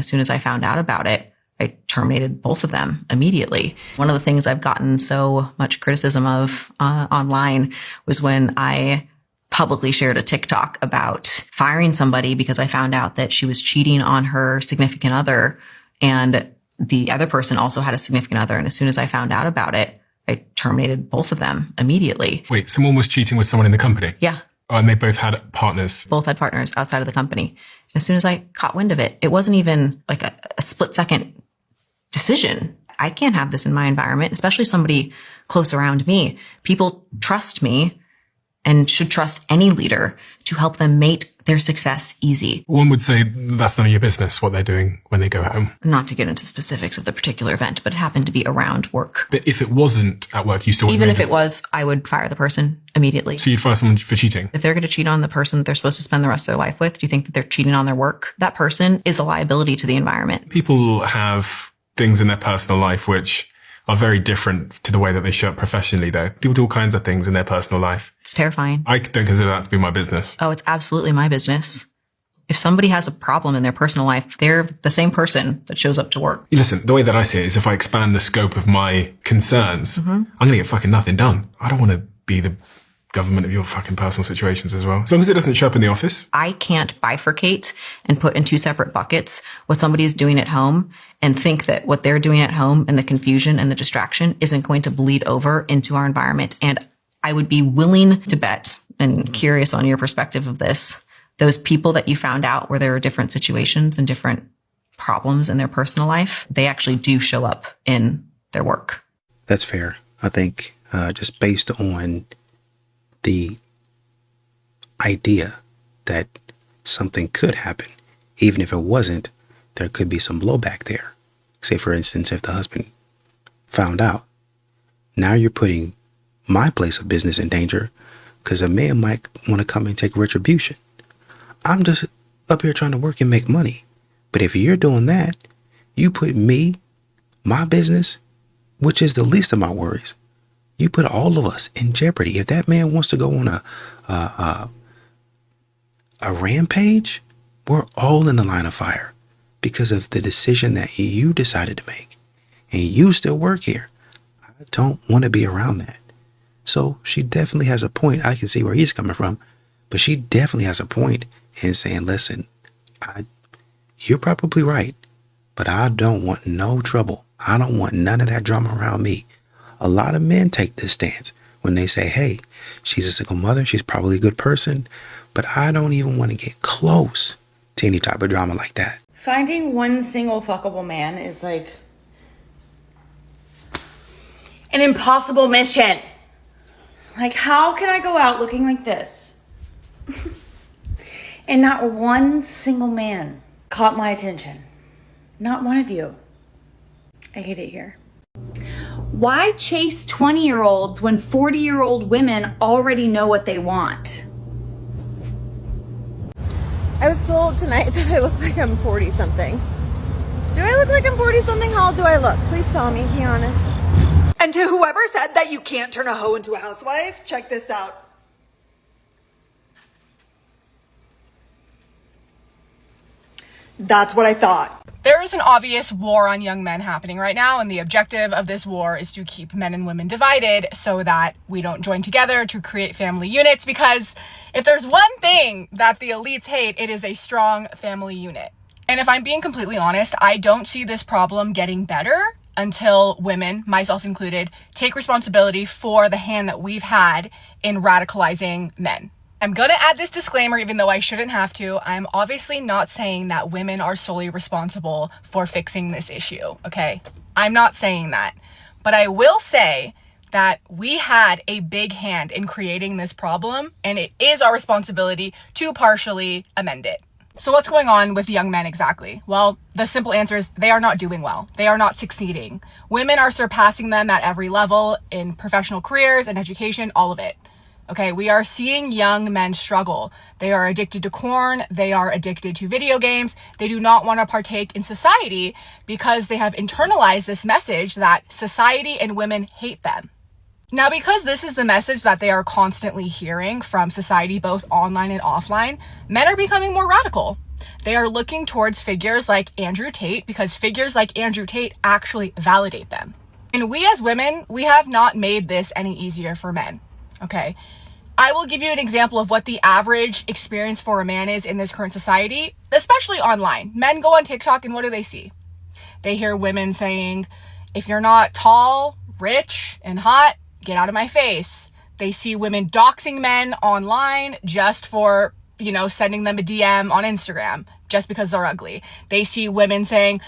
As soon as I found out about it, I terminated both of them immediately. One of the things I've gotten so much criticism of online was when I publicly shared a TikTok about firing somebody because I found out that she was cheating on her significant other, and the other person also had a significant other. And as soon as I found out about it, I terminated both of them immediately. Wait, someone was cheating with someone in the company? Yeah. Oh, and they both had partners? Both had partners outside of the company. As soon as I caught wind of it, it wasn't even like a split second decision. I can't have this in my environment, especially somebody close around me. People trust me and should trust any leader to help them make their success easy. One would say that's none of your business what they're doing when they go home. Not to get into specifics of the particular event, but it happened to be around work. But if it wasn't at work, you still wouldn't Even if it was, I would fire the person immediately. So you'd fire someone for cheating? If they're going to cheat on the person that they're supposed to spend the rest of their life with, do you think that they're cheating on their work? That person is a liability to the environment. People have things in their personal life which are very different to the way that they show up professionally, though. People do all kinds of things in their personal life. It's terrifying. I don't consider that to be my business. Oh, it's absolutely my business. If somebody has a problem in their personal life, they're the same person that shows up to work. Listen, the way that I see it is if I expand the scope of my concerns, I'm going to get fucking nothing done. I don't want to be the government of your fucking personal situations as well. As long as it doesn't show up in the office. I can't bifurcate and put in two separate buckets what somebody's doing at home and think that what they're doing at home and the confusion and the distraction isn't going to bleed over into our environment. And I would be willing to bet, and curious on your perspective of this, those people that you found out where there are different situations and different problems in their personal life, they actually do show up in their work. That's fair. I think just based on the idea that something could happen, even if it wasn't, there could be some blowback there. Say, for instance, if the husband found out, now you're putting my place of business in danger because a man might want to come and take retribution. I'm just up here trying to work and make money. But if you're doing that, you put me, my business, which is the least of my worries, you put all of us in jeopardy. If that man wants to go on a rampage, we're all in the line of fire because of the decision that you decided to make. And you still work here. I don't want to be around that. So she definitely has a point. I can see where he's coming from, but she definitely has a point in saying, listen, you're probably right, but I don't want no trouble. I don't want none of that drama around me. A lot of men take this stance when they say, hey, she's a single mother. She's probably a good person, but I don't even want to get close to any type of drama like that. Finding one single fuckable man is like an impossible mission. Like, how can I go out looking like this and not one single man caught my attention? Not one of you. I hate it here. Why chase 20-year-olds when 40-year-old women already know what they want? I was told tonight that I look like I'm 40-something. Do I look like I'm 40-something? How old do I look? Please tell me, be honest. And to whoever said that you can't turn a hoe into a housewife, check this out. That's what I thought. There is an obvious war on young men happening right now, and the objective of this war is to keep men and women divided so that we don't join together to create family units, because if there's one thing that the elites hate, it is a strong family unit. And if I'm being completely honest, I don't see this problem getting better until women, myself included, take responsibility for the hand that we've had in radicalizing men. I'm going to add this disclaimer, even though I shouldn't have to. I'm obviously not saying that women are solely responsible for fixing this issue, okay? I'm not saying that. But I will say that we had a big hand in creating this problem, and it is our responsibility to partially amend it. So what's going on with young men exactly? Well, the simple answer is they are not doing well. They are not succeeding. Women are surpassing them at every level in professional careers and education, all of it. Okay, we are seeing young men struggle. They are addicted to porn. They are addicted to video games. They do not want to partake in society because they have internalized this message that society and women hate them. Now, because this is the message that they are constantly hearing from society, both online and offline, men are becoming more radical. They are looking towards figures like Andrew Tate because figures like Andrew Tate actually validate them. And we as women, we have not made this any easier for men, okay? I will give you an example of what the average experience for a man is in this current society, especially online. Men go on TikTok and what do they see? They hear women saying, if you're not tall, rich, and hot, get out of my face. They see women doxing men online just for, sending them a DM on Instagram just because they're ugly. They see women saying,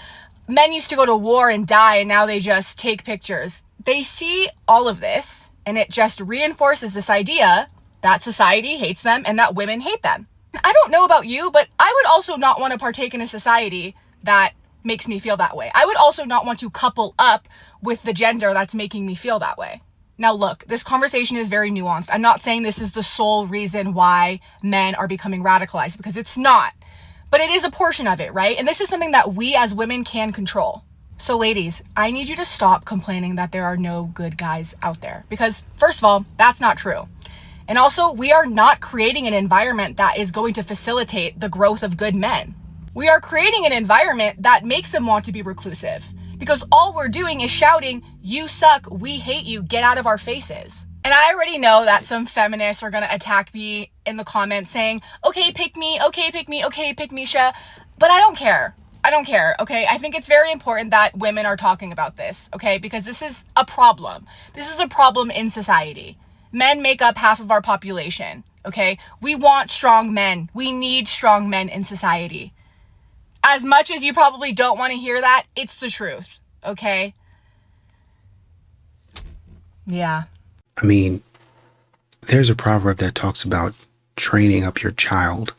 men used to go to war and die and now they just take pictures. They see all of this and it just reinforces this idea that society hates them and that women hate them. I don't know about you, but I would also not want to partake in a society that makes me feel that way. I would also not want to couple up with the gender that's making me feel that way. Now look, this conversation is very nuanced. I'm not saying this is the sole reason why men are becoming radicalized, because it's not. But it is a portion of it, right? And this is something that we as women can control. So ladies, I need you to stop complaining that there are no good guys out there. Because first of all, that's not true. And also, we are not creating an environment that is going to facilitate the growth of good men. We are creating an environment that makes them want to be reclusive. Because all we're doing is shouting, you suck, we hate you, get out of our faces. And I already know that some feminists are gonna attack me in the comments saying, okay, pick me, okay, pick me, okay, pick Misha. But I don't care. I don't care, okay? I think it's very important that women are talking about this, okay? Because this is a problem. This is a problem in society. Men make up half of our population, okay? We want strong men. We need strong men in society. As much as you probably don't want to hear that, it's the truth, okay? Yeah. I mean, there's a proverb that talks about training up your child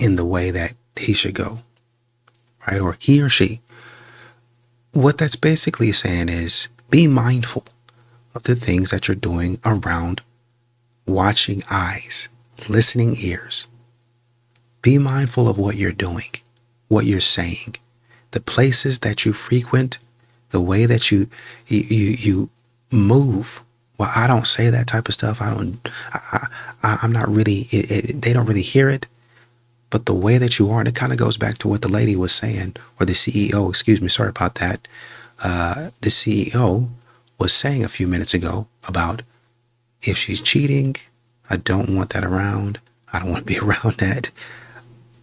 in the way that he should go, right? Or he or she. What that's basically saying is be mindful of the things that you're doing around watching eyes, listening ears. Be mindful of what you're doing, what you're saying, the places that you frequent, the way that you move. Well, I don't say that type of stuff. I'm not really, they don't really hear it. But the way that you are, and it kind of goes back to what the lady was saying, or the CEO, excuse me, sorry about that. The CEO was saying a few minutes ago about if she's cheating, I don't want that around. I don't want to be around that.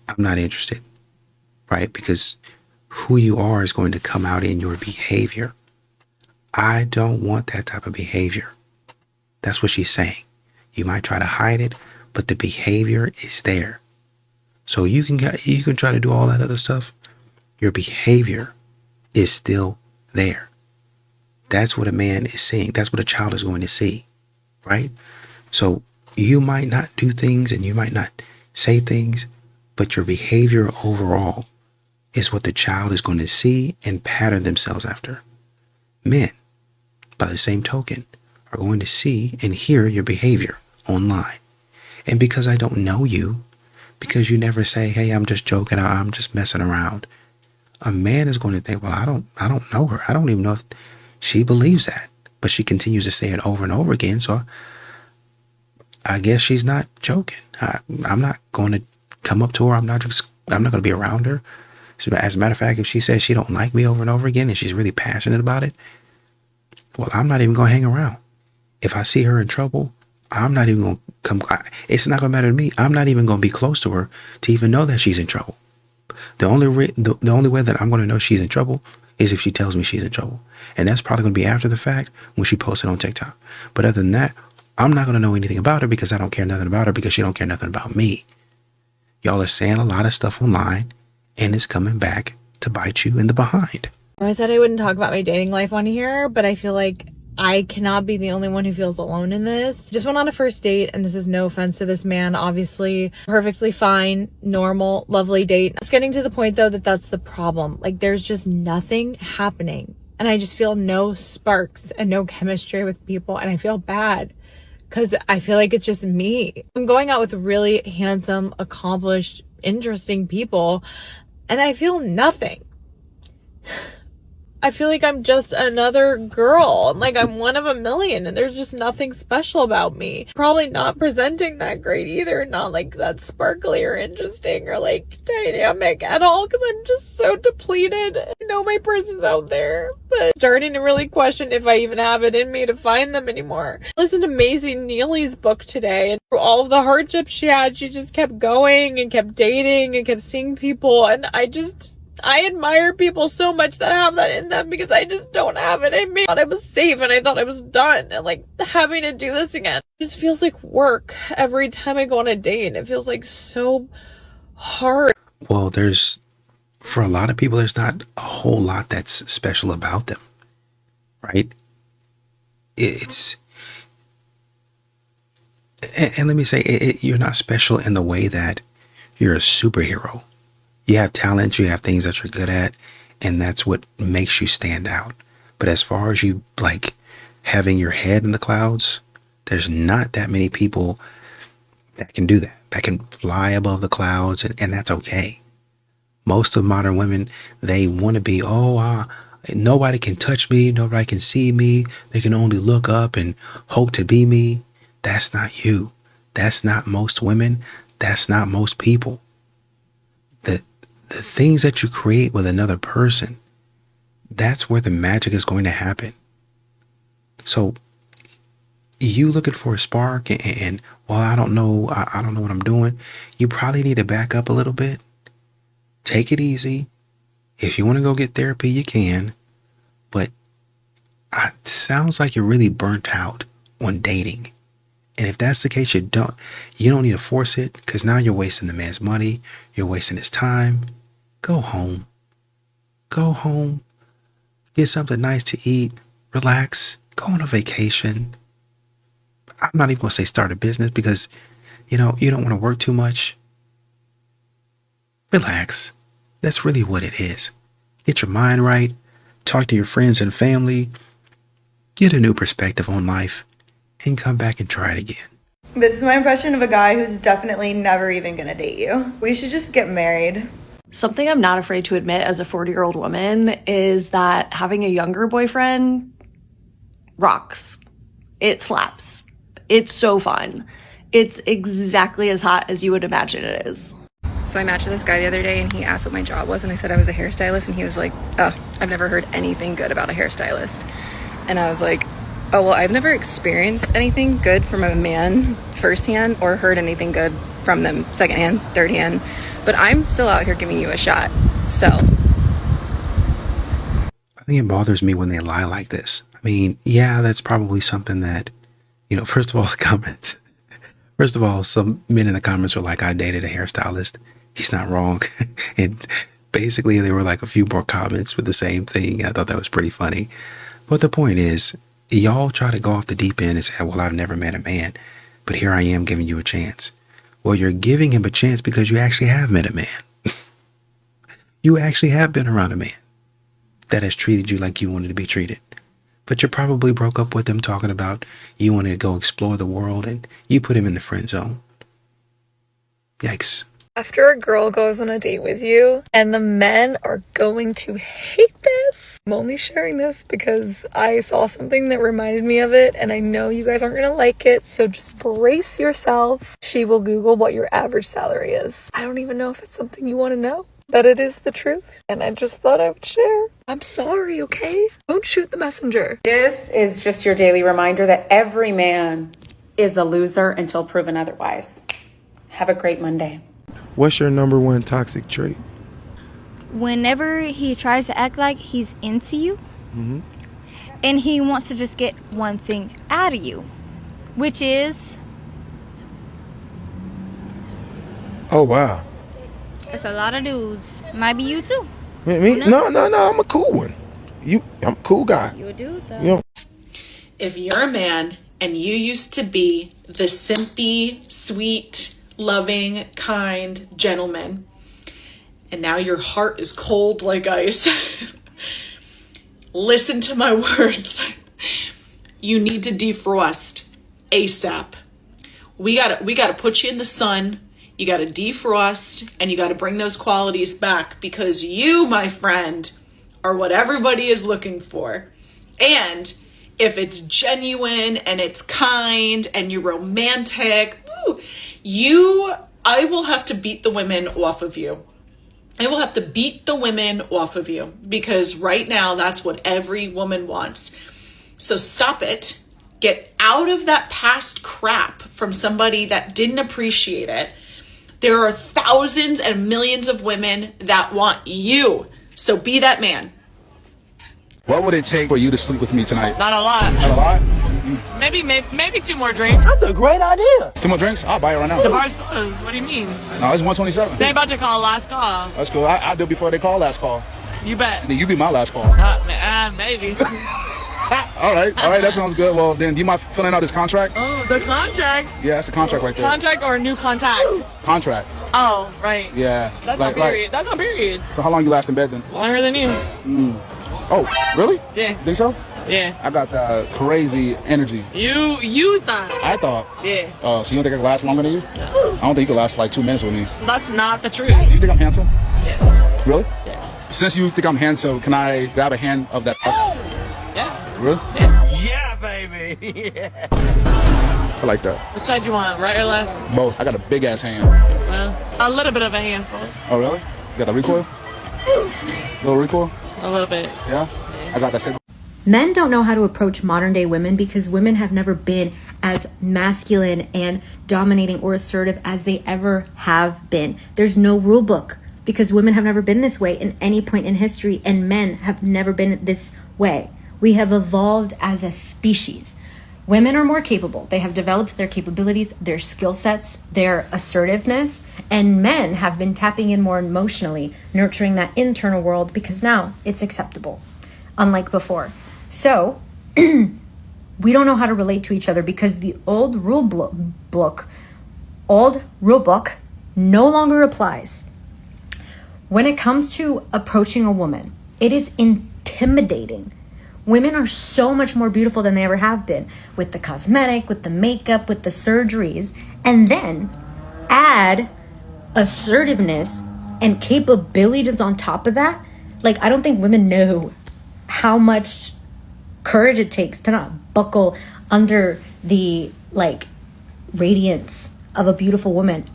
I'm not interested, right? Because who you are is going to come out in your behavior. I don't want that type of behavior. That's what she's saying. You might try to hide it, but the behavior is there. So you can try to do all that other stuff. Your behavior is still there. That's what a man is seeing. That's what a child is going to see, right? So you might not do things and you might not say things, but your behavior overall is what the child is going to see and pattern themselves after. Men, by the same token, are going to see and hear your behavior online. And because I don't know you, because you never say, hey, I'm just joking, I'm just messing around, a man is going to think, well, I don't know her. I don't even know if she believes that. But she continues to say it over and over again. So I guess she's not joking. I'm not going to come up to her. I'm not going to be around her. So as a matter of fact, if she says she don't like me over and over again and she's really passionate about it, well, I'm not even going to hang around. If I see her in trouble, I'm not even going to come. It's not going to matter to me. I'm not even going to be close to her to even know that she's in trouble. The only way that I'm going to know she's in trouble is if she tells me she's in trouble. And that's probably going to be after the fact when she posts it on TikTok. But other than that, I'm not going to know anything about her because I don't care nothing about her because she don't care nothing about me. Y'all are saying a lot of stuff online and it's coming back to bite you in the behind. I said I wouldn't talk about my dating life on here, but I feel like I cannot be the only one who feels alone in this. Just went on a first date, and this is no offense to this man, obviously. Perfectly fine, normal, lovely date. It's getting to the point though that that's the problem. Like there's just nothing happening. And I just feel no sparks and no chemistry with people. And I feel bad because I feel like it's just me. I'm going out with really handsome, accomplished, interesting people, and I feel nothing. I feel like I'm just another girl, and like I'm one of a million, and there's just nothing special about me. Probably not presenting that great either, not like that sparkly or interesting or like dynamic at all, because I'm just so depleted. I know my person's out there, but starting to really question if I even have it in me to find them anymore. I listened to Maisie Neely's book today, and through all of the hardships she had, she just kept going and kept dating and kept seeing people, and I admire people so much that have that in them, because I just don't have it in me. I thought I was safe and I thought I was done, and like having to do this again just feels like work every time I go on a date. It feels like so hard. Well, for a lot of people, there's not a whole lot that's special about them, right? And let me say, you're not special in the way that you're a superhero. You have talent, you have things that you're good at, and that's what makes you stand out. But as far as you like having your head in the clouds, there's not that many people that can do that can fly above the clouds, and that's okay. Most of modern women, they want to be, nobody can touch me, nobody can see me, they can only look up and hope to be me. That's not you. That's not most women. That's not most people. The things that you create with another person, that's where the magic is going to happen. So you looking for a spark and well, I don't know what I'm doing. You probably need to back up a little bit. Take it easy. If you want to go get therapy, you can. But it sounds like you're really burnt out on dating. And if that's the case, you don't need to force it, because now you're wasting the man's money. You're wasting his time. Go home. Go home. Get something nice to eat. Relax. Go on a vacation. I'm not even going to say start a business, because, you don't want to work too much. Relax. That's really what it is. Get your mind right. Talk to your friends and family. Get a new perspective on life. And come back and try it again. This is my impression of a guy who's definitely never even gonna date you. We should just get married. Something I'm not afraid to admit as a 40-year-old woman is that having a younger boyfriend rocks. It slaps. It's so fun. It's exactly as hot as you would imagine it is. So I matched with this guy the other day, and he asked what my job was, and I said I was a hairstylist, and he was like, oh, I've never heard anything good about a hairstylist. And I was like, oh, well, I've never experienced anything good from a man firsthand or heard anything good from them secondhand, thirdhand, but I'm still out here giving you a shot. So I think it bothers me when they lie like this. I mean, yeah, that's probably something that, first of all, the comments. First of all, some men in the comments were like, I dated a hairstylist. He's not wrong. And basically, there were like a few more comments with the same thing. I thought that was pretty funny. But the point is, y'all try to go off the deep end and say, well, I've never met a man, but here I am giving you a chance. Well, you're giving him a chance because you actually have met a man. You actually have been around a man that has treated you like you wanted to be treated. But you probably broke up with him talking about you wanted to go explore the world, and you put him in the friend zone. Yikes. After a girl goes on a date with you and the men are going to hate this, I'm only sharing this because I saw something that reminded me of it, and I know you guys aren't going to like it, so just brace yourself. She will Google what your average salary is. I don't even know if it's something you want to know, but it is the truth, and I just thought I would share. I'm sorry, okay? Don't shoot the messenger. This is just your daily reminder that every man is a loser until proven otherwise. Have a great Monday. What's your number one toxic trait? Whenever he tries to act like he's into you, and he wants to just get one thing out of you, which is... Oh, wow. It's a lot of dudes. Might be you too. Me? No, I'm a cool one. I'm a cool guy. You a dude though. If you're a man and you used to be the simpy, sweet, loving, kind gentleman, and now your heart is cold like ice, listen to my words. You need to defrost ASAP. We gotta put you in the sun. You gotta defrost, and you gotta bring those qualities back, because you, my friend, are what everybody is looking for. And if it's genuine and it's kind and you're romantic, I will have to beat the women off of you. I will have to beat the women off of you, because right now that's what every woman wants. So stop it. Get out of that past crap from somebody that didn't appreciate it. There are thousands and millions of women that want you. So be that man. What would it take for you to sleep with me tonight? Not a lot. Not a lot? Maybe 2 more drinks. That's a great idea. 2 more drinks? I'll buy it right now. The bar's closed. What do you mean? No, it's 127. They about to call last call. That's cool. I'll do it before they call last call. You bet. Then you be my last call. Maybe. All right. That sounds good. Well, then do you mind filling out this contract? Oh, the contract? Yeah, that's the contract right there. Contract or new contact? Contract. Oh, right. Yeah. That's on period. That's on period. So how long you last in bed then? Longer than you. Oh, really? Yeah. Think so? Yeah. I got crazy energy. You thought. I thought. Yeah. So you don't think I can last longer than you? No. I don't think you can last like 2 minutes with me. That's not the truth. You think I'm handsome? Yes. Really? Yeah. Since you think I'm handsome, can I grab a hand of that person? Yeah. Really? Yeah, baby. Yeah. I like that. Which side you want, right or left? Both. I got a big ass hand. Well, a little bit of a handful. Oh, really? You got the recoil? Little recoil? A little bit. Yeah? I got that same. Men don't know how to approach modern day women because women have never been as masculine and dominating or assertive as they ever have been. There's no rule book because women have never been this way in any point in history, and men have never been this way. We have evolved as a species. Women are more capable. They have developed their capabilities, their skill sets, their assertiveness, and men have been tapping in more emotionally, nurturing that internal world because now it's acceptable, unlike before. So, we don't know how to relate to each other because the old rule book no longer applies. When it comes to approaching a woman, it is intimidating. Women are so much more beautiful than they ever have been, with the cosmetic, with the makeup, with the surgeries, and then add assertiveness and capabilities on top of that. Like, I don't think women know how much courage it takes to not buckle under the radiance of a beautiful woman.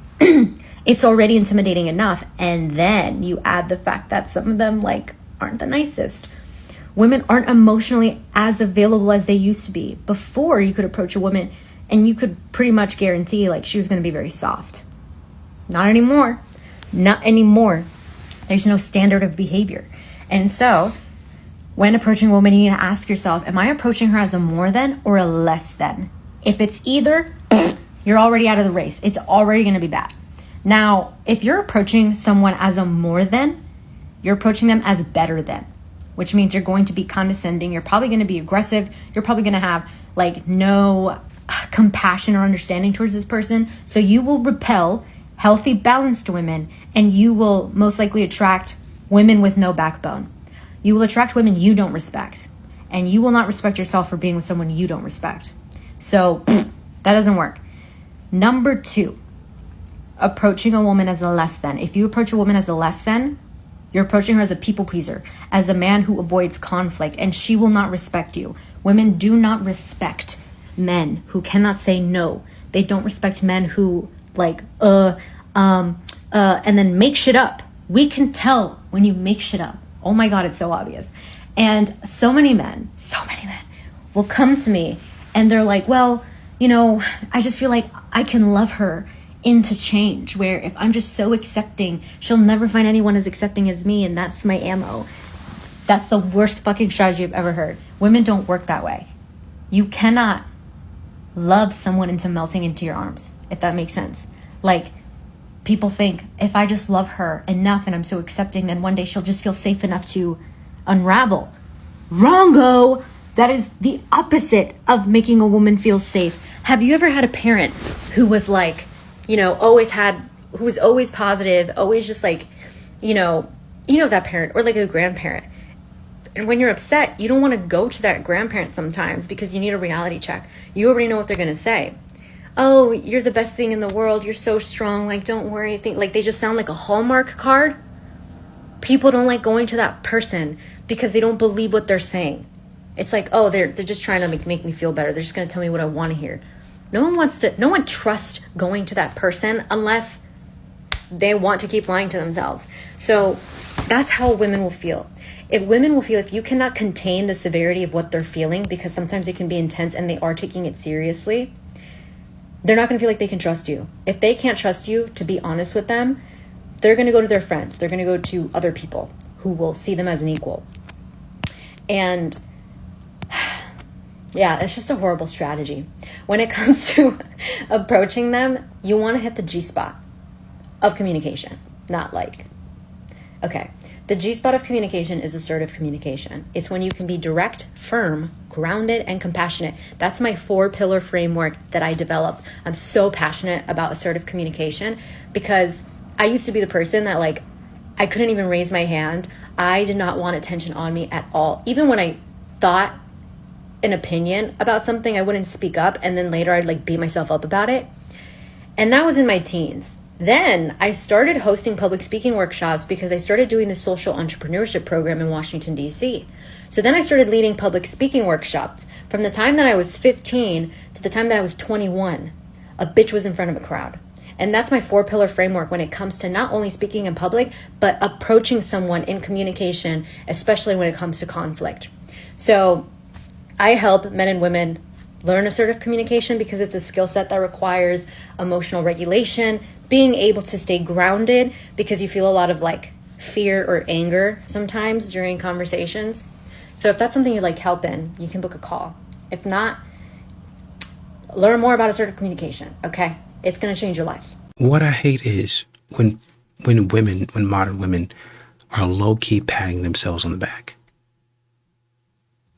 It's already intimidating enough, and then you add the fact that some of them aren't the nicest. Women aren't emotionally as available as they used to be. Before, you could approach a woman and you could pretty much guarantee she was going to be very soft. Not anymore. Not anymore. There's no standard of behavior. And so when approaching a woman, you need to ask yourself, am I approaching her as a more than or a less than? If it's either, you're already out of the race. It's already going to be bad. Now, if you're approaching someone as a more than, you're approaching them as better than, which means you're going to be condescending. You're probably going to be aggressive. You're probably going to have no compassion or understanding towards this person. So you will repel healthy, balanced women, and you will most likely attract women with no backbone. You will attract women you don't respect, and you will not respect yourself for being with someone you don't respect. So that doesn't work. Number 2, approaching a woman as a less than. If you approach a woman as a less than, you're approaching her as a people pleaser, as a man who avoids conflict, and she will not respect you. Women do not respect men who cannot say no. They don't respect men who and then make shit up. We can tell when you make shit up. Oh my God, it's so obvious. And so many men will come to me and they're like, well, I just feel like I can love her into change, where if I'm just so accepting, she'll never find anyone as accepting as me, and that's my ammo. That's the worst fucking strategy I've ever heard. Women don't work that way. You cannot love someone into melting into your arms, if that makes sense. People think, if I just love her enough and I'm so accepting, then one day she'll just feel safe enough to unravel. Wrongo! That is the opposite of making a woman feel safe. Have you ever had a parent who was who was always positive, always just that parent, or a grandparent. And when you're upset, you don't want to go to that grandparent sometimes because you need a reality check. You already know what they're going to say. Oh, you're the best thing in the world. You're so strong. Don't worry. They just sound like a Hallmark card. People don't like going to that person because they don't believe what they're saying. It's like, oh, they're just trying to make me feel better. They're just going to tell me what I want to hear. No one trusts going to that person unless they want to keep lying to themselves. So that's how women will feel. If you cannot contain the severity of what they're feeling, because sometimes it can be intense and they are taking it seriously, they're not going to feel like they can trust you. If they can't trust you to be honest with them, they're going to go to their friends. They're going to go to other people who will see them as an equal. And yeah, it's just a horrible strategy. When it comes to approaching them, you want to hit the G-spot of communication, not like. Okay, the G-spot of communication is assertive communication. It's when you can be direct, firm, grounded, and compassionate. That's my 4-pillar framework that I developed. I'm so passionate about assertive communication because I used to be the person that like, I couldn't even raise my hand. I did not want attention on me at all. Even when I thought an opinion about something, I wouldn't speak up, and then later I'd like beat myself up about it. And that was in my teens. Then I started hosting public speaking workshops because I started doing the social entrepreneurship program in Washington, D.C. So then I started leading public speaking workshops. From the time that I was 15 to the time that I was 21, a bitch was in front of a crowd. And that's my 4-pillar framework when it comes to not only speaking in public, but approaching someone in communication, especially when it comes to conflict. So I help men and women learn assertive communication because it's a skill set that requires emotional regulation, being able to stay grounded because you feel a lot of like fear or anger sometimes during conversations. So if that's something you like help in, you can book a call. If not, learn more about assertive communication, okay? It's going to change your life. What I hate is when modern women are low-key patting themselves on the back.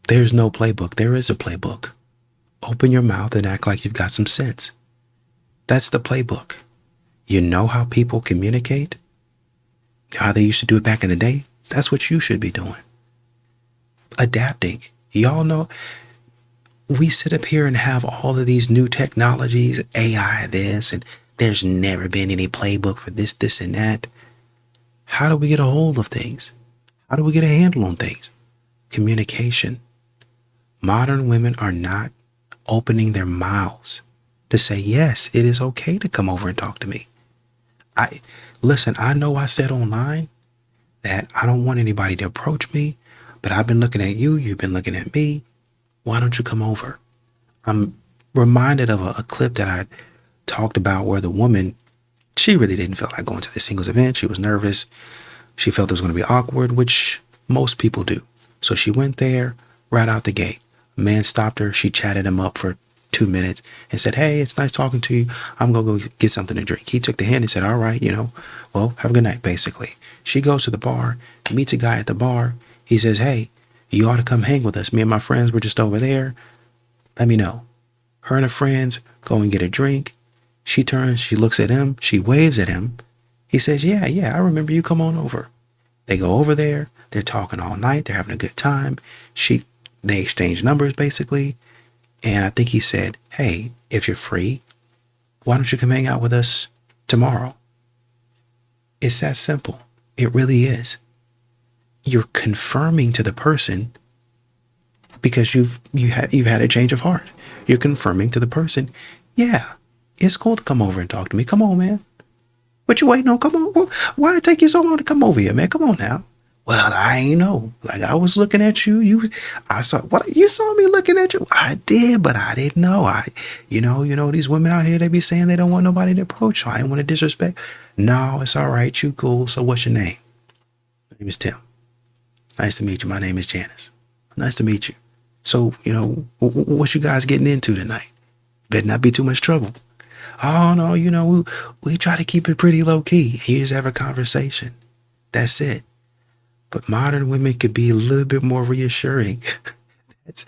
There's no playbook. There is a playbook. Open your mouth and act like you've got some sense. That's the playbook. You know how people communicate? How they used to do it back in the day? That's what you should be doing. Adapting. Y'all know we sit up here and have all of these new technologies, AI this, and there's never been any playbook for this, and that. How do we get a hold of things? How do we get a handle on things? Communication. Modern women are not opening their mouths to say, yes, it is okay to come over and talk to me. I know I said online that I don't want anybody to approach me, but I've been looking at you. You've been looking at me. Why don't you come over? I'm reminded of a clip that I talked about where the woman, she really didn't feel like going to the singles event. She was nervous. She felt it was going to be awkward, which most people do. So she went there right out the gate. A man stopped her. She chatted him up for 2 minutes and said, hey, it's nice talking to you. I'm going to go get something to drink. He took the hand and said, all right, well, have a good night, basically. She goes to the bar, meets a guy at the bar. He says, hey, you ought to come hang with us. Me and my friends were just over there. Let me know. Her and her friends go and get a drink. She turns, she looks at him. She waves at him. He says, yeah, I remember you. Come on over. They go over there. They're talking all night. They're having a good time. They exchange numbers, basically. And I think he said, hey, if you're free, why don't you come hang out with us tomorrow? It's that simple. It really is. You're confirming to the person because you've had a change of heart. You're confirming to the person, yeah, it's cool to come over and talk to me. Come on, man. What you waiting on? Come on. Why did it take you so long to come over here, man? Come on now. Well, I ain't know. Like, I was looking at you. You saw me looking at you. I did, but I didn't know. These women out here, they be saying they don't want nobody to approach. So I didn't want to disrespect. No, it's all right. You cool. So what's your name? My name is Tim. Nice to meet you. My name is Janice. Nice to meet you. So, what you guys getting into tonight? Better not be too much trouble. Oh, no, we try to keep it pretty low key. You just have a conversation. That's it. But modern women could be a little bit more reassuring. That's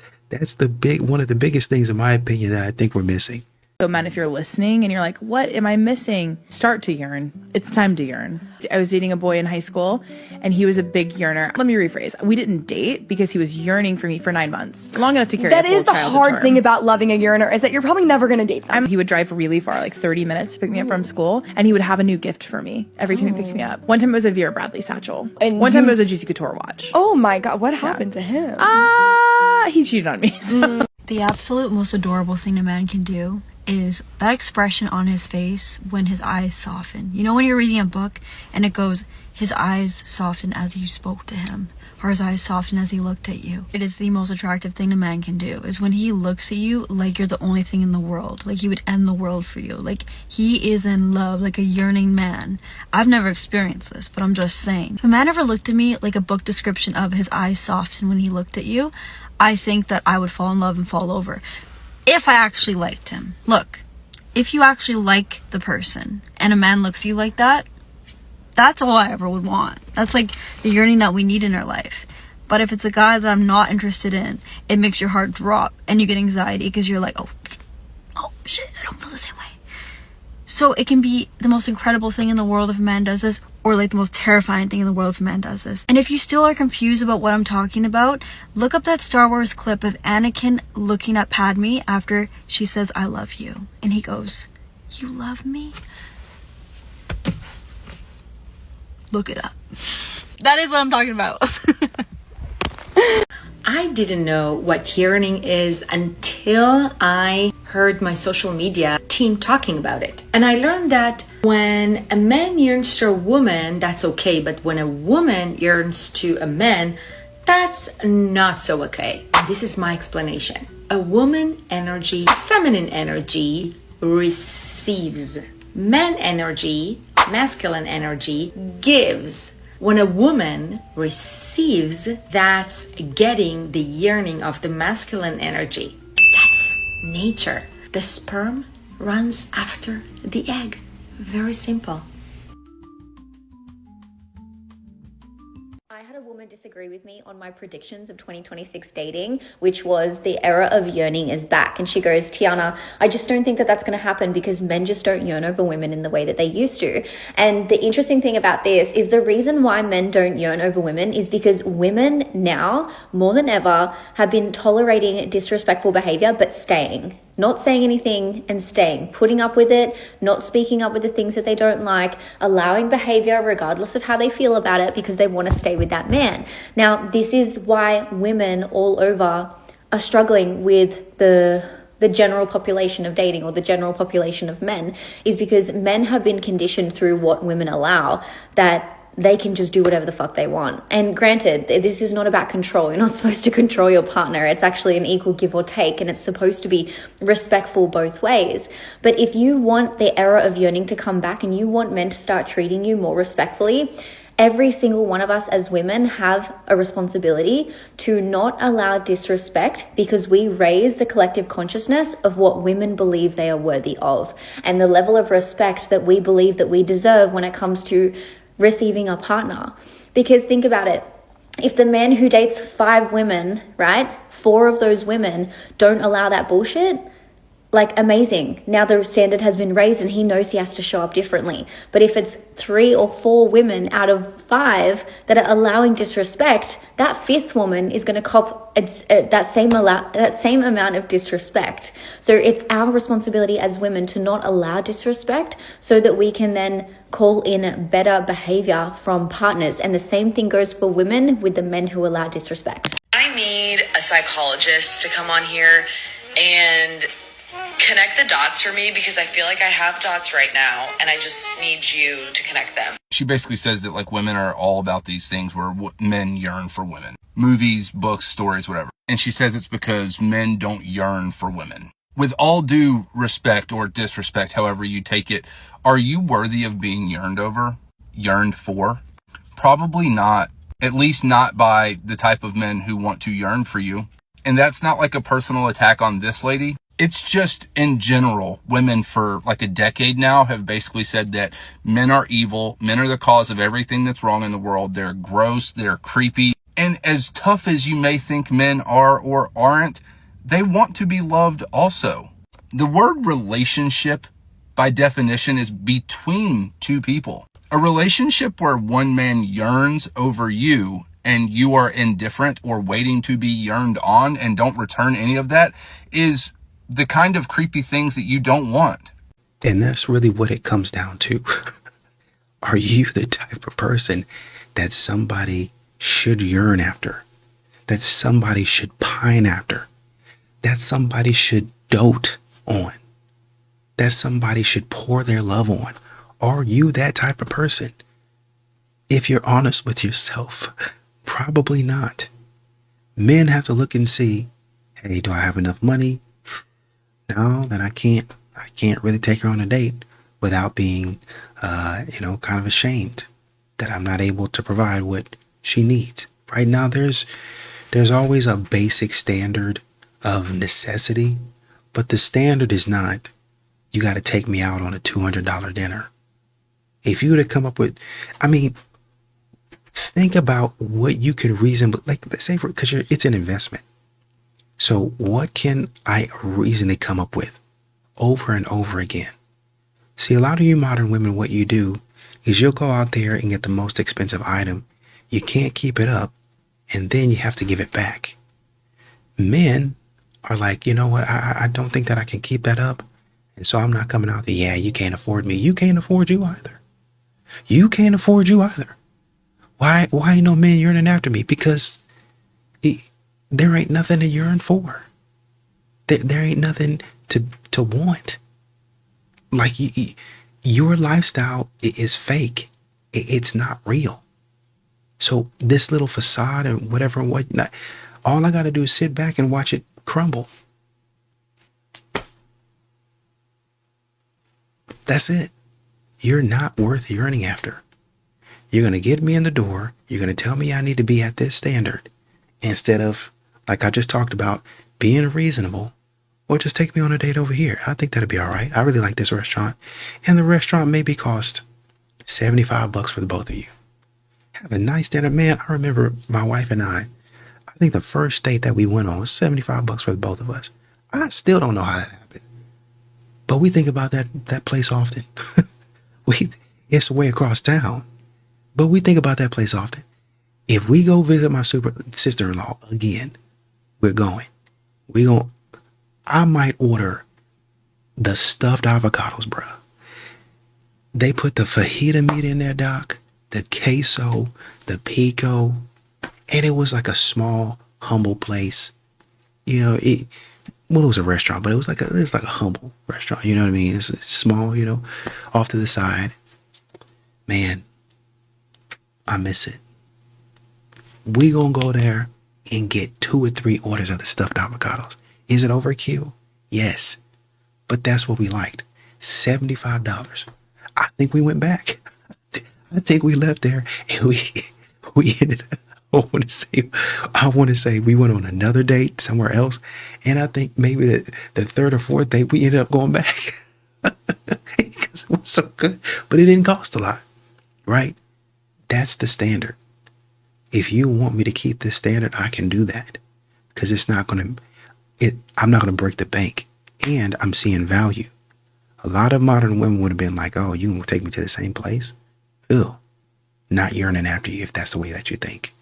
one of the biggest things, in my opinion, that I think we're missing. So men, if you're listening and you're like, what am I missing? Start to yearn. It's time to yearn. I was dating a boy in high school and he was a big yearner. Let me rephrase. We didn't date because he was yearning for me for 9 months, long enough to carry That a full is the child hard term. thing about loving a yearner is that you're probably never going to date them. He would drive really far, like 30 minutes to pick me up from school, and he would have a new gift for me every time he picks me up. One time it was a Vera Bradley satchel. And one time it was a Juicy Couture watch. Oh my God, what happened to him? He cheated on me. So. The absolute most adorable thing a man can do is that expression on his face when his eyes soften. You know when you're reading a book and it goes, his eyes soften as you spoke to him, or his eyes soften as he looked at you. It is the most attractive thing a man can do, is when he looks at you like you're the only thing in the world, like he would end the world for you, like he is in love, like a yearning man. I've never experienced this, but I'm just saying. If a man ever looked at me like a book description of his eyes soften when he looked at you, I think that I would fall in love and fall over. If I actually liked him. Look, if you actually like the person and a man looks at you like that, that's all I ever would want. That's like the yearning that we need in our life. But if it's a guy that I'm not interested in, it makes your heart drop and you get anxiety because you're like, oh shit, I don't feel the same way. So it can be the most incredible thing in the world if a man does this, or like the most terrifying thing in the world if a man does this. And if you still are confused about what I'm talking about, look up that Star Wars clip of Anakin looking at Padme after she says, I love you. And he goes, you love me? Look it up. That is what I'm talking about. I didn't know what yearning is until I heard my social media team talking about it. And I learned that when a man yearns to a woman, that's okay. But when a woman yearns to a man, that's not so okay. This is my explanation. A woman energy, feminine energy receives. Man energy, masculine energy gives. When a woman receives, that's getting the yearning of the masculine energy. That's nature. The sperm runs after the egg. Very simple. I had a woman disagree with me on my predictions of 2026 dating, which was the era of yearning is back. And she goes, Tiana, I just don't think that that's going to happen because men just don't yearn over women in the way that they used to. And the interesting thing about this is the reason why men don't yearn over women is because women now, more than ever, have been tolerating disrespectful behavior, but staying. Not saying anything and staying, putting up with it, not speaking up with the things that they don't like, allowing behavior regardless of how they feel about it because they want to stay with that man. Now, this is why women all over are struggling with the general population of dating or the general population of men, is because men have been conditioned through what women allow that they can just do whatever the fuck they want. And granted, this is not about control. You're not supposed to control your partner. It's actually an equal give or take, and it's supposed to be respectful both ways. But if you want the era of yearning to come back and you want men to start treating you more respectfully, every single one of us as women have a responsibility to not allow disrespect, because we raise the collective consciousness of what women believe they are worthy of and the level of respect that we believe that we deserve when it comes to receiving a partner. Because think about it, if the man who dates 5 women, right, 4 of those women don't allow that bullshit, like amazing. Now the standard has been raised and he knows he has to show up differently. But if it's 3 or 4 women out of 5 that are allowing disrespect, that 5th woman is going to cop that same amount of disrespect. So it's our responsibility as women to not allow disrespect so that we can then call in better behavior from partners. And the same thing goes for women with the men who allow disrespect. I need a psychologist to come on here and connect the dots for me, because I feel like I have dots right now and I just need you to connect them. She basically says that like women are all about these things where men yearn for women. Movies, books, stories, whatever. And she says it's because men don't yearn for women. With all due respect or disrespect, however you take it, are you worthy of being yearned over? Yearned for? Probably not. At least not by the type of men who want to yearn for you. And that's not like a personal attack on this lady. It's just in general, women for like a decade now have basically said that men are evil. Men are the cause of everything that's wrong in the world. They're gross. They're creepy. And as tough as you may think men are or aren't, they want to be loved also. The word relationship, by definition, is between two people. A relationship where one man yearns over you and you are indifferent or waiting to be yearned on and don't return any of that is the kind of creepy things that you don't want. And that's really what it comes down to. Are you the type of person that somebody should yearn after? That somebody should pine after? That somebody should dote on? That somebody should pour their love on? Are you that type of person? If you're honest with yourself, probably not. Men have to look and see, hey, do I have enough money? No, then I can't really take her on a date without being, kind of ashamed that I'm not able to provide what she needs. Right now, there's always a basic standard of necessity, but the standard is not, you got to take me out on a $200 dinner. If you were to come up with, think about what you can reasonably, let's say, because it's an investment. So what can I reasonably come up with over and over again? See, a lot of you modern women, what you do is you'll go out there and get the most expensive item. You can't keep it up, and then you have to give it back. Men are like, you know what, I don't think that I can keep that up, and so I'm not coming out there. Yeah, you can't afford me. You can't afford you either. You can't afford you either. Why ain't no men yearning after me? Because there ain't nothing to yearn for. There ain't nothing to want. Like, your lifestyle is fake. It's not real. So this little facade and whatever and whatnot, all I got to do is sit back and watch it crumble. That's it. You're not worth yearning after. You're going to get me in the door. You're going to tell me I need to be at this standard instead of, like I just talked about, being reasonable, or just take me on a date over here. I think that'd be all right. I really like this restaurant. And the restaurant maybe cost $75 for the both of you. Have a nice dinner. Man, I remember my wife and I think the first date that we went on was $75 for the both of us. I still don't know how that happened. But we think about that place often. It's way across town. But we think about that place often. If we go visit my sister-in-law again, we're going. I might order the stuffed avocados, bruh. They put the fajita meat in there, doc, the queso, the pico, and it was like a small, humble place. You know, it was a restaurant, but it was like a humble restaurant. You know what I mean? It's small, off to the side. Man, I miss it. We gonna go there and get 2 or 3 orders of the stuffed avocados. Is it overkill? Yes. But that's what we liked. $75. I think we went back. I think we left there and we ended up, I want to say we went on another date somewhere else. And I think maybe the third or fourth date, we ended up going back because it was so good, but it didn't cost a lot, right? That's the standard. If you want me to keep this standard, I can do that because I'm not going to break the bank, and I'm seeing value. A lot of modern women would have been like, oh, you can take me to the same place? Ew. Not yearning after you if that's the way that you think.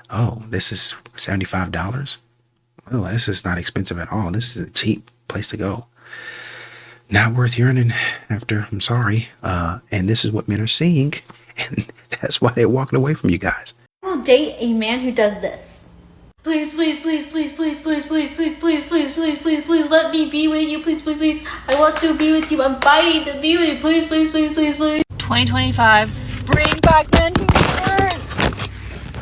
Oh, this is $75? Oh, this is not expensive at all. This is a cheap place to go. Not worth yearning after. I'm sorry. And this is what men are seeing, and that's why they're walking away from you guys. I will date a man who does this. Please, please, please, please, please, please, please, please, please, please, please, please, please, let me be with you. Please, please, please. I want to be with you. I'm fighting to be with you. Please, please, please, please, please. 2025. Bring back men who yearn.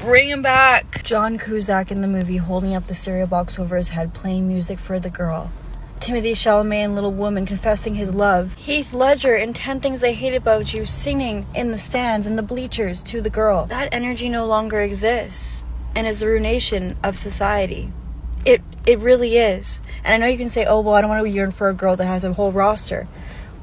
Bring him back. John Cusack in the movie holding up the stereo box over his head, playing music for the girl. Timothée Chalamet in Little Woman confessing his love. Heath Ledger in 10 Things I Hate About You singing in the stands, in the bleachers to the girl. That energy no longer exists and is the ruination of society. It really is. And I know you can say, oh, well, I don't want to yearn for a girl that has a whole roster.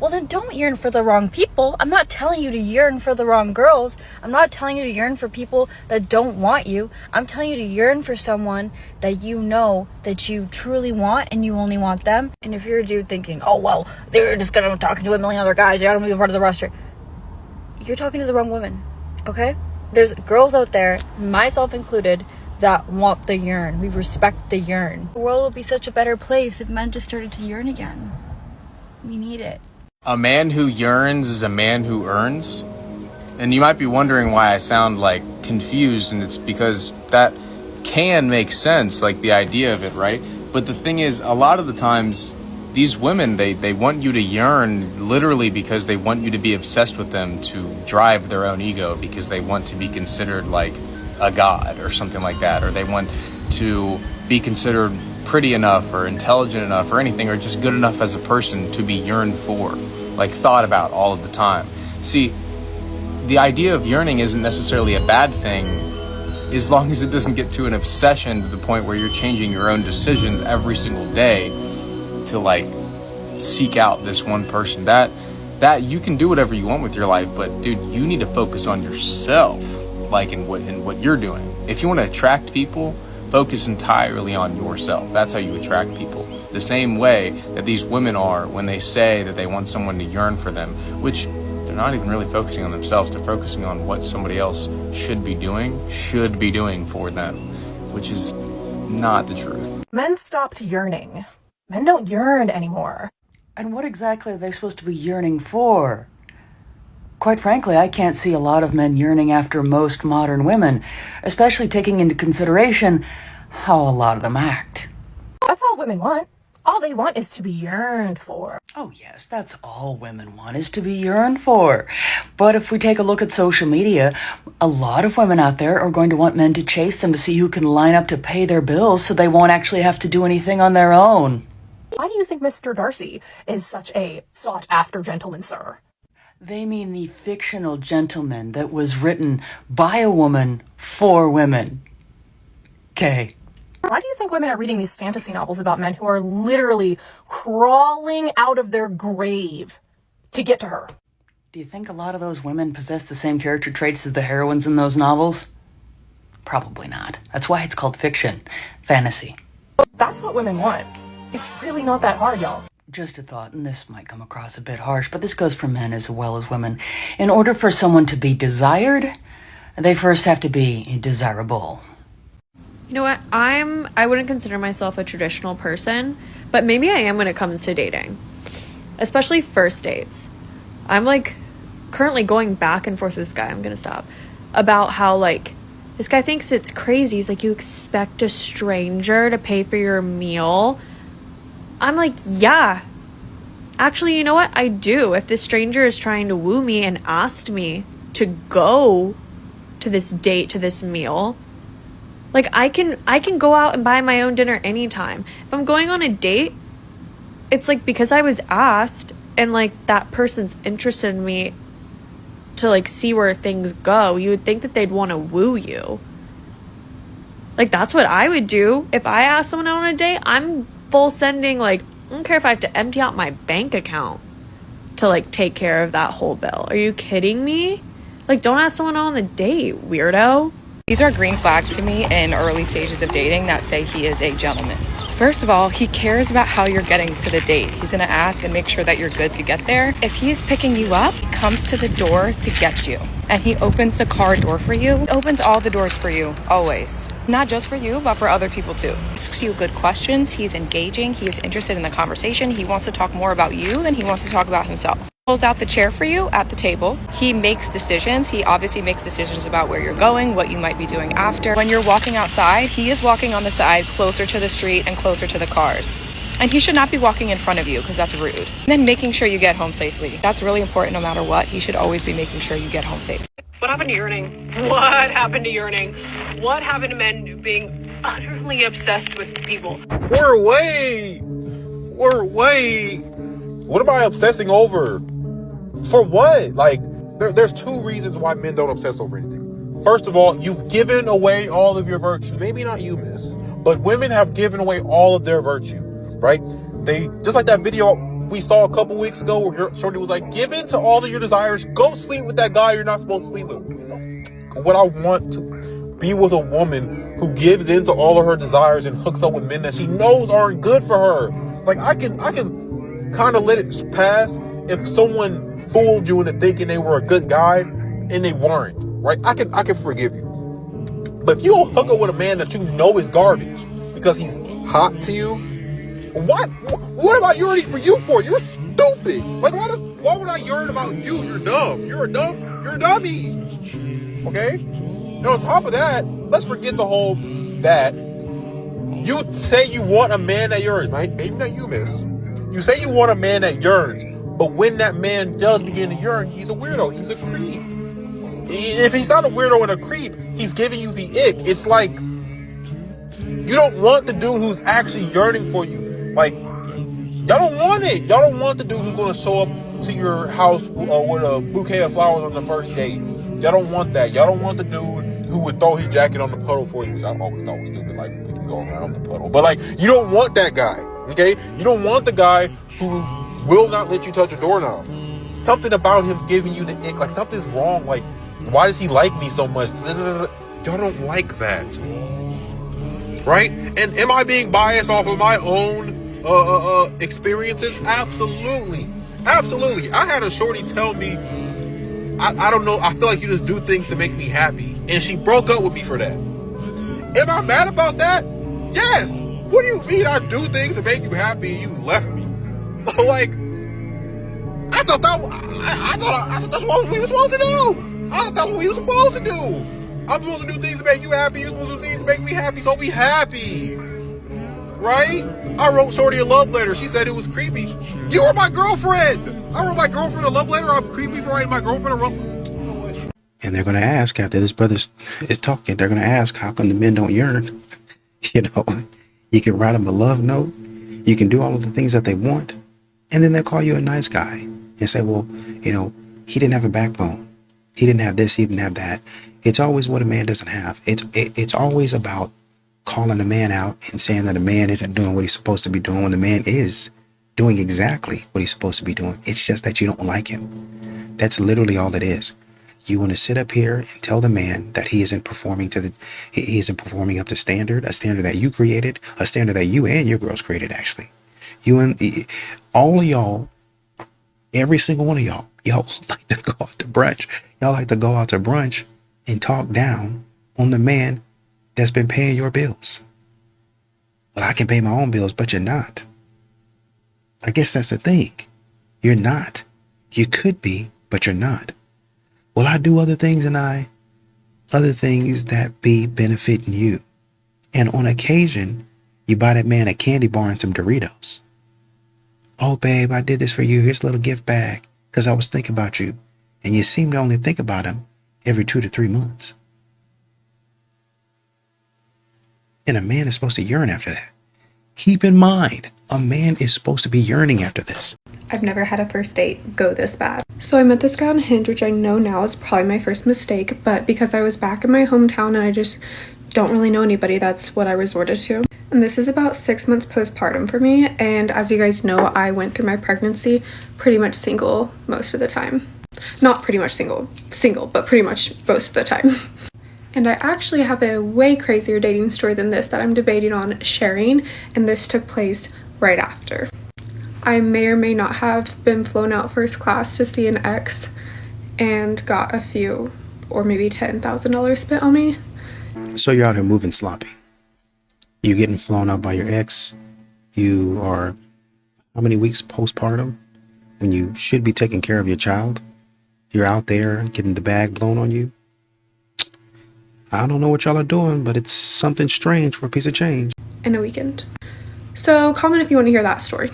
well then don't yearn for the wrong people. I'm not telling you to yearn for the wrong girls. I'm not telling you to yearn for people that don't want you. I'm telling you to yearn for someone that you know that you truly want and you only want them. And if you're a dude thinking, oh well, they're just gonna be talking to a million other guys, I don't want to be part of the roster, you're talking to the wrong woman, okay? There's girls out there, myself included, that want the yearn. We respect the yearn. The world would be such a better place if men just started to yearn again. We need it. A man who yearns is a man who earns. And you might be wondering why I sound like confused, and it's because that can make sense, like the idea of it, right? But the thing is, a lot of the times, these women, they want you to yearn literally because they want you to be obsessed with them to drive their own ego, because they want to be considered like a god or something like that, or they want to be considered pretty enough or intelligent enough or anything, or just good enough as a person to be yearned for, like thought about all of the time. See, the idea of yearning isn't necessarily a bad thing as long as it doesn't get to an obsession to the point where you're changing your own decisions every single day to like seek out this one person. That you can do whatever you want with your life, but dude, you need to focus on yourself, like in what you're doing. If you want to attract people, focus entirely on yourself. That's how you attract people. The same way that these women are when they say that they want someone to yearn for them, which they're not even really focusing on themselves. They're focusing on what somebody else should be doing for them, which is not the truth. Men stopped yearning. Men don't yearn anymore. And what exactly are they supposed to be yearning for? Quite frankly, I can't see a lot of men yearning after most modern women, especially taking into consideration how a lot of them act. That's all women want. All they want is to be yearned for. Oh yes, that's all women want, is to be yearned for. But if we take a look at social media, a lot of women out there are going to want men to chase them to see who can line up to pay their bills so they won't actually have to do anything on their own. Why do you think Mr. Darcy is such a sought-after gentleman, sir? They mean the fictional gentleman that was written by a woman for women. Okay. Why do you think women are reading these fantasy novels about men who are literally crawling out of their grave to get to her? Do you think a lot of those women possess the same character traits as the heroines in those novels? Probably not. That's why it's called fiction. Fantasy. That's what women want. It's really not that hard, y'all. Just a thought, and this might come across a bit harsh, but this goes for men as well as women. In order for someone to be desired, they first have to be desirable. You know what? I wouldn't consider myself a traditional person, but maybe I am when it comes to dating. Especially first dates. I'm like currently going back and forth with this guy. I'm gonna stop. About how like this guy thinks it's crazy. He's like, you expect a stranger to pay for your meal? I'm like, yeah. Actually, you know what? I do. If this stranger is trying to woo me and asked me to go to this date, to this meal, like I can go out and buy my own dinner anytime. If I'm going on a date, it's like because I was asked and like that person's interested in me to like see where things go, you would think that they'd want to woo you. Like that's what I would do. If I asked someone out on a date, I'm full sending, like, I don't care if I have to empty out my bank account to like take care of that whole bill. Are you kidding me? Like, don't ask someone on the date, weirdo. These are green flags to me in early stages of dating that say he is a gentleman. First of all, he cares about how you're getting to the date. He's gonna ask and make sure that you're good to get there. If he is picking you up, he comes to the door to get you. And he opens the car door for you. He opens all the doors for you, always. Not just for you, but for other people too. He asks you good questions. He's engaging. He is interested in the conversation. He wants to talk more about you than he wants to talk about himself. Pulls out the chair for you at the table. He makes decisions. He obviously makes decisions about where you're going, what you might be doing after. When you're walking outside, he is walking on the side closer to the street and closer to the cars. And he should not be walking in front of you because that's rude. And then making sure you get home safely. That's really important no matter what. He should always be making sure you get home safe. What happened to yearning? What happened to yearning? What happened to men being utterly obsessed with people? We're way. What am I obsessing over? For what? Like, there's two reasons why men don't obsess over anything. First of all, you've given away all of your virtue. Maybe not you, miss, but women have given away all of their virtue, right? They, just like that video we saw a couple weeks ago where Shorty was like, give in to all of your desires. Go sleep with that guy you're not supposed to sleep with. What I want to be with a woman who gives in to all of her desires and hooks up with men that she knows aren't good for her. Like, I can kind of let it pass if someone fooled you into thinking they were a good guy and they weren't, right? I can forgive you. But if you don't hook up with a man that you know is garbage because he's hot to you, what am I yearning for you for? You're stupid. Like, why would I yearn about you? You're dumb. You're a dummy. Okay? And on top of that, let's forget the whole that. You say you want a man that yearns, right? Maybe not you, miss. You say you want a man that yearns, but when that man does begin to yearn, he's a weirdo. He's a creep. If he's not a weirdo and a creep, he's giving you the ick. It's like, you don't want the dude who's actually yearning for you. Like, y'all don't want it. Y'all don't want the dude who's going to show up to your house with a bouquet of flowers on the first date. Y'all don't want that. Y'all don't want the dude who would throw his jacket on the puddle for you, which I always thought was stupid. Like, we can go around the puddle. But, like, you don't want that guy, okay? You don't want the guy who will not let you touch a doorknob. Something about him's giving you the ick. Like, something's wrong. Like, why does he like me so much? Y'all don't like that. Right? And am I being biased off of my own experiences? Absolutely. I had a shorty tell me, I don't know, I feel like you just do things to make me happy. And she broke up with me for that. Am I mad about that? Yes. What do you mean I do things to make you happy and you left me? Like, I thought that's what we were supposed to do. I thought that's what we were supposed to do. I'm supposed to do things to make you happy. You're supposed to do things to make me happy, so be happy. Right? I wrote Shorty a love letter. She said it was creepy. You were my girlfriend. I wrote my girlfriend a love letter. I'm creepy for writing my girlfriend a love. And they're going to ask, after this brother is talking, they're going to ask, how come the men don't yearn? You know, you can write them a love note. You can do all of the things that they want. And then they'll call you a nice guy and say, well, you know, he didn't have a backbone. He didn't have this. He didn't have that. It's always what a man doesn't have. It's always about calling a man out and saying that a man isn't doing what he's supposed to be doing when the man is doing exactly what he's supposed to be doing. It's just that you don't like him. That's literally all it is. You want to sit up here and tell the man that he isn't performing up to standard, a standard that you created, a standard that you and your girls created, actually. You and all of y'all, every single one of y'all like to go out to brunch. Y'all like to go out to brunch and talk down on the man that's been paying your bills. Well, I can pay my own bills, but you're not. I guess that's the thing. You're not. You could be, but you're not. Well, I do other things other things that be benefiting you. And on occasion, you buy that man a candy bar and some Doritos. Oh, babe, I did this for you. Here's a little gift bag because I was thinking about you. And you seem to only think about him every 2 to 3 months. And a man is supposed to yearn after that. Keep in mind, a man is supposed to be yearning after this. I've never had a first date go this bad. So I met this guy on Hinge, which I know now is probably my first mistake, but because I was back in my hometown and I just don't really know anybody, that's what I resorted to. And this is about 6 months postpartum for me, and as you guys know, I went through my pregnancy pretty much single most of the time. Not pretty much single, but pretty much most of the time. And I actually have a way crazier dating story than this that I'm debating on sharing, and this took place right after. I may or may not have been flown out first class to see an ex and got a few or maybe $10,000 spent on me. So you're out here moving sloppy. You're getting flown out by your ex. You are how many weeks postpartum when you should be taking care of your child? You're out there getting the bag blown on you. I don't know what y'all are doing, but it's something strange for a piece of change. In a weekend. So comment if you want to hear that story.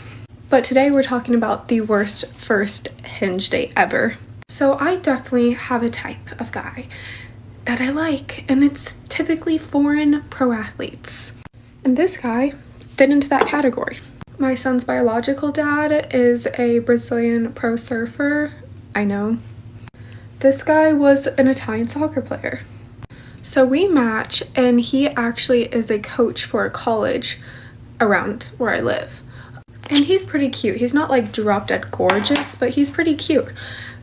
But today we're talking about the worst first Hinge date ever. So I definitely have a type of guy that I like, and it's typically foreign pro athletes. And this guy fit into that category. My son's biological dad is a Brazilian pro surfer. I know. This guy was an Italian soccer player. So we match, and he actually is a coach for a college around where I live. And he's pretty cute. He's not like drop dead gorgeous, but he's pretty cute.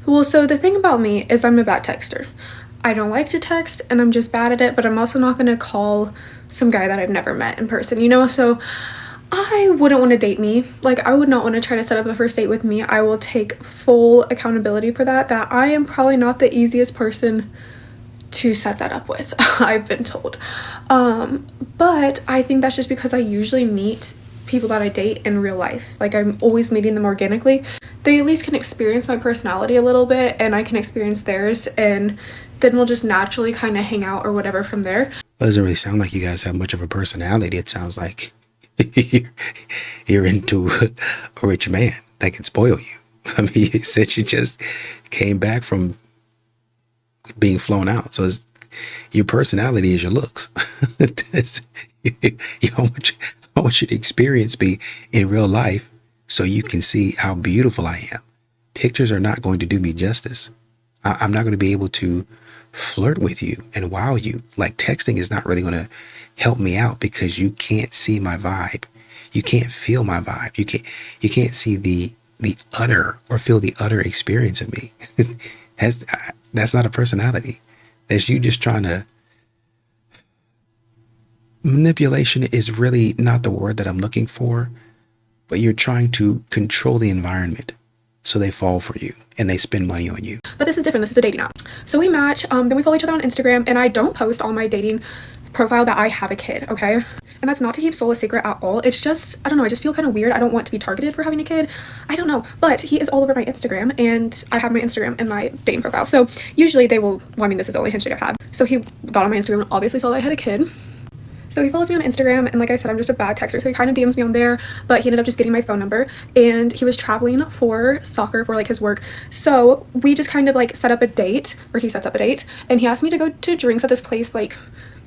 Well, so the thing about me is I'm a bad texter. I don't like to text and I'm just bad at it, but I'm also not going to call some guy that I've never met in person, you know? So I wouldn't want to date me. Like, I would not want to try to set up a first date with me. I will take full accountability for that I am probably not the easiest person to set that up with, I've been told. But I think that's just because I usually meet people that I date in real life. Like, I'm always meeting them organically. They at least can experience my personality a little bit and I can experience theirs, and then we'll just naturally kind of hang out or whatever from there. Well, it doesn't really sound like you guys have much of a personality. It sounds like you're into a rich man that can spoil you. I mean, you said you just came back from being flown out. So your personality is your looks. I want you to experience me in real life so you can see how beautiful I am. Pictures are not going to do me justice. I'm not going to be able to flirt with you and wow you. Like, texting is not really going to help me out because you can't see my vibe. You can't feel my vibe. You can't see the utter or feel the utter experience of me. That's not a personality. That's you just trying to. Manipulation is really not the word that I'm looking for, but you're trying to control the environment so they fall for you and they spend money on you. But this is different. This is a dating app. So we match, then we follow each other on Instagram, and I don't post on my dating profile that I have a kid, okay? And that's not to keep Soul a secret at all. It's just, I don't know, I just feel kind of weird. I don't want to be targeted for having a kid. I don't know, but he is all over my Instagram, and I have my Instagram in my dating profile. So usually they will, well, I mean, this is the only Hinge date I've had. So he got on my Instagram and obviously saw that I had a kid. So he follows me on Instagram, and like I said, I'm just a bad texter, so he kind of DMs me on there, but he ended up just getting my phone number, and he was traveling for soccer for like his work. So we just kind of like set up a date, or he sets up a date, and he asked me to go to drinks at this place. Like,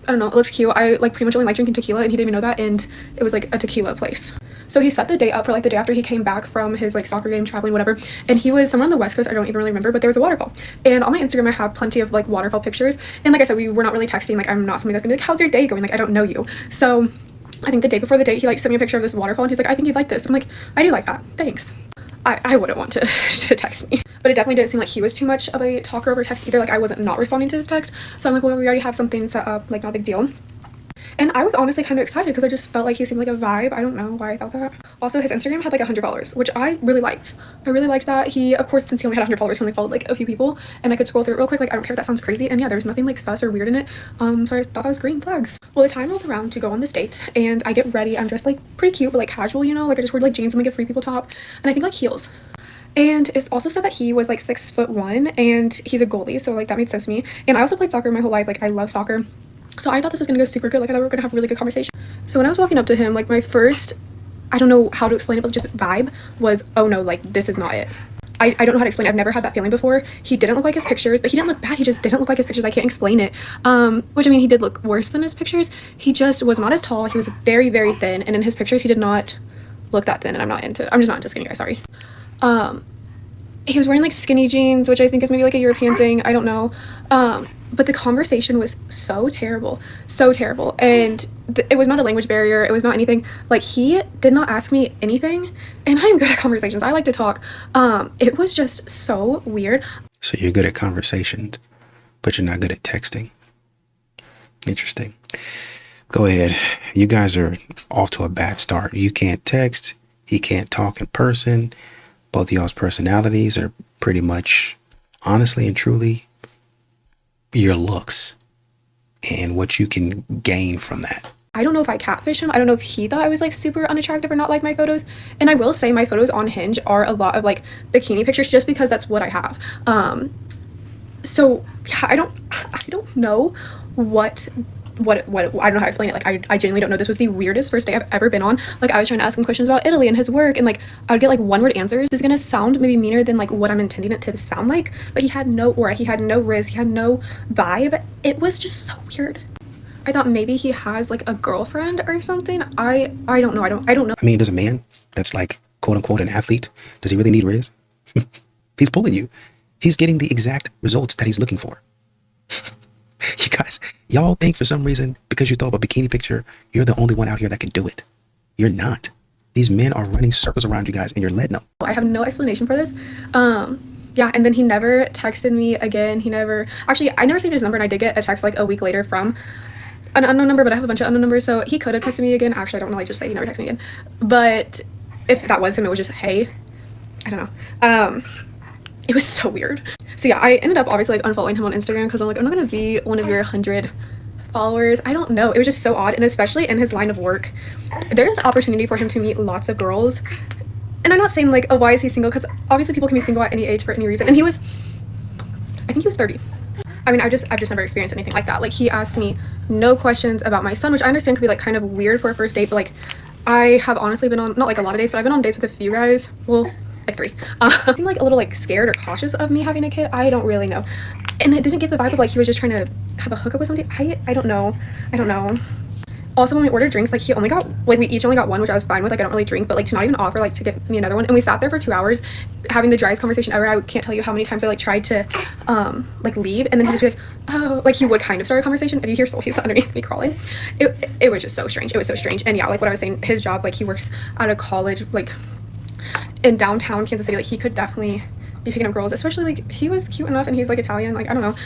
I don't know, it looks cute. I like pretty much only like drinking tequila, and he didn't even know that, and it was like a tequila place. So he set the date up for like the day after he came back from his like soccer game, traveling, whatever. And he was somewhere on the West Coast. I don't even really remember, but there was a waterfall. And on my Instagram, I have plenty of like waterfall pictures. And like I said, we were not really texting. Like, I'm not somebody that's gonna be like, how's your day going? Like, I don't know you. So I think the day before the date, he like sent me a picture of this waterfall, and he's like, I think you'd like this. I'm like, I do like that. Thanks. I wouldn't want to, to text me. But it definitely didn't seem like he was too much of a talker over text either. Like, I wasn't not responding to his text. So I'm like, well, we already have something set up, like, not a big deal. And I was honestly kind of excited because I just felt like he seemed like a vibe. I don't know why I thought that. Also, his Instagram had like 100 followers, which I really liked. I really liked that. He, of course, since he only had 100 followers, he only followed like a few people, and I could scroll through it real quick. Like, I don't care if that sounds crazy. And yeah, there was nothing like sus or weird in it. So I thought that was green flags. Well, the time rolls around to go on this date, and I get ready. I'm dressed like pretty cute, but like casual, you know, like I just wore like jeans and like a free people top, and I think like heels. And it's also said that he was like 6'1", and he's a goalie, so like that made sense to me. And I also played soccer my whole life. Like, I love soccer. So I thought this was gonna go super good. Like, I thought we were gonna have a really good conversation. So when I was walking up to him, like my first, I don't know how to explain it, but just vibe was, oh no, like this is not it. I don't know how to explain it. I've never had that feeling before. He didn't look like his pictures, but he didn't look bad. He just didn't look like his pictures. I can't explain it. Which, I mean, he did look worse than his pictures. He just was not as tall. He was very, very thin. And in his pictures, he did not look that thin. And I'm just not into skinny guys, sorry. He was wearing like skinny jeans, which I think is maybe like a European thing. I don't know. But the conversation was so terrible, and it was not a language barrier. It was not anything. Like, he did not ask me anything, and I'm good at conversations. I like to talk. It was just so weird. So you're good at conversations, but you're not good at texting. Interesting. Go ahead. You guys are off to a bad start. You can't text. He can't talk in person. Both of y'all's personalities are pretty much, honestly and truly, your looks and what you can gain from that. I don't know if I catfish him. I don't know if he thought I was like super unattractive or not like my photos. And I will say my photos on Hinge are a lot of like bikini pictures just because that's what I have. So yeah, I don't know what I don't know how to explain it. Like, I genuinely don't know. This was the weirdest first day I've ever been on. Like, I was trying to ask him questions about Italy and his work, and like I would get like one word answers. This is gonna sound maybe meaner than like what I'm intending it to sound like, but he had no aura, he had no riz, he had no vibe. It was just so weird. I thought maybe he has like a girlfriend or something. I don't know. I don't know. I mean, does a man that's like quote unquote an athlete, does he really need riz? He's pulling you. He's getting the exact results that he's looking for. You guys, y'all think for some reason, because you throw up a bikini picture, you're the only one out here that can do it. You're not. These men are running circles around you guys and you're letting them. I have no explanation for this. Yeah, and then he never texted me again. Actually, I never saved his number, and I did get a text like a week later from an unknown number, but I have a bunch of unknown numbers, so he could have texted me again. Actually, I don't really just say he never texted me again. But if that was him, it was just, hey, I don't know. It was so weird. So yeah, I ended up obviously like unfollowing him on Instagram because I'm like, I'm not gonna be one of your 100 followers. I don't know. It was just so odd, and especially in his line of work, there's opportunity for him to meet lots of girls. And I'm not saying like, oh, why is he single? Because obviously people can be single at any age for any reason. And I think he was 30. I mean, I've just never experienced anything like that. Like, he asked me no questions about my son, which I understand could be like kind of weird for a first date, but like, I have honestly been on, not like a lot of dates, but I've been on dates with a few guys. Well, like 3. He seemed like a little like scared or cautious of me having a kid. I don't really know. And it didn't give the vibe of like he was just trying to have a hookup with somebody. I don't know. Also, when we ordered drinks, like, we each only got one, which I was fine with. Like, I don't really drink, but like to not even offer like to get me another one. And we sat there for 2 hours having the driest conversation ever. I can't tell you how many times I like tried to like leave, and then he'd just be like, oh, like he would kind of start a conversation. If you hear Soulhe's underneath me crawling, it was just so strange. It was so strange. And yeah, like what I was saying, his job, like he works at a college like in downtown Kansas City. Like, he could definitely be picking up girls, especially like he was cute enough and he's like Italian. Like, I don't know,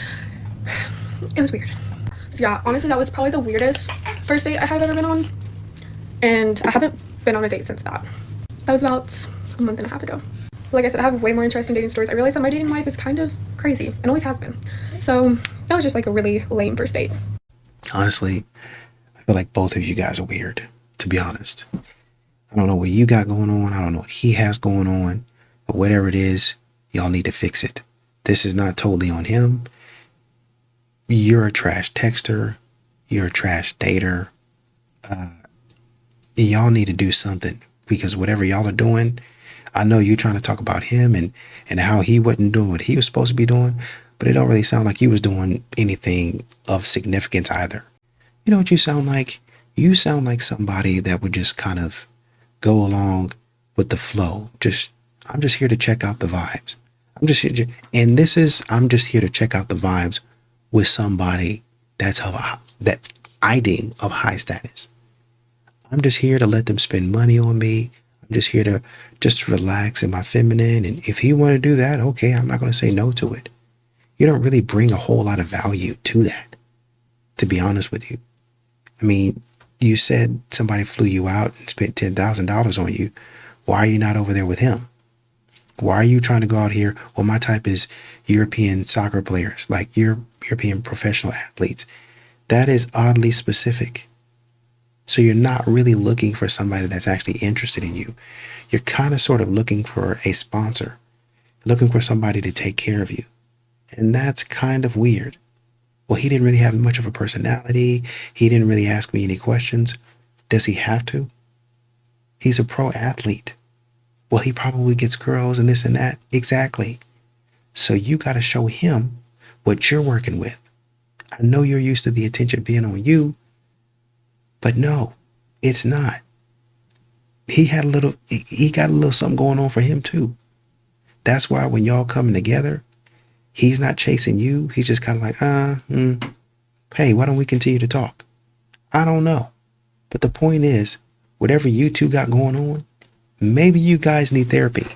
it was weird. So yeah, honestly, that was probably the weirdest first date I had ever been on, and I haven't been on a date since that. That was about a month and a half ago. Like I said, I have way more interesting dating stories. I realized that my dating life is kind of crazy and always has been. So that was just like a really lame first date. Honestly, I feel like both of you guys are weird, to be honest. I don't know what you got going on. I don't know what he has going on, but whatever it is, y'all need to fix it. This is not totally on him. You're a trash texter. You're a trash dater. Y'all need to do something, because whatever y'all are doing, I know you're trying to talk about him and how he wasn't doing what he was supposed to be doing, but it don't really sound like you was doing anything of significance either. You know what you sound like? You sound like somebody that would just kind of go along with the flow. I'm just here to check out the vibes. I'm just here to check out the vibes with somebody that I deem of high status. I'm just here to let them spend money on me. I'm just here to just relax in my feminine. And if you want to do that, okay, I'm not going to say no to it. You don't really bring a whole lot of value to that, to be honest with you. I mean, you said somebody flew you out and spent $10,000 on you. Why are you not over there with him? Why are you trying to go out here? Well, my type is European soccer players, like European professional athletes. That is oddly specific. So you're not really looking for somebody that's actually interested in you. You're kind of sort of looking for a sponsor, looking for somebody to take care of you. And that's kind of weird. Well, he didn't really have much of a personality. He didn't really ask me any questions. Does he have to? He's a pro athlete. Well, he probably gets girls and this and that. Exactly. So you got to show him what you're working with. I know you're used to the attention being on you, but no, it's not. He got a little something going on for him too. That's why when y'all coming together, he's not chasing you. He's just kind of like, hey, why don't we continue to talk? I don't know. But the point is, whatever you two got going on, maybe you guys need therapy.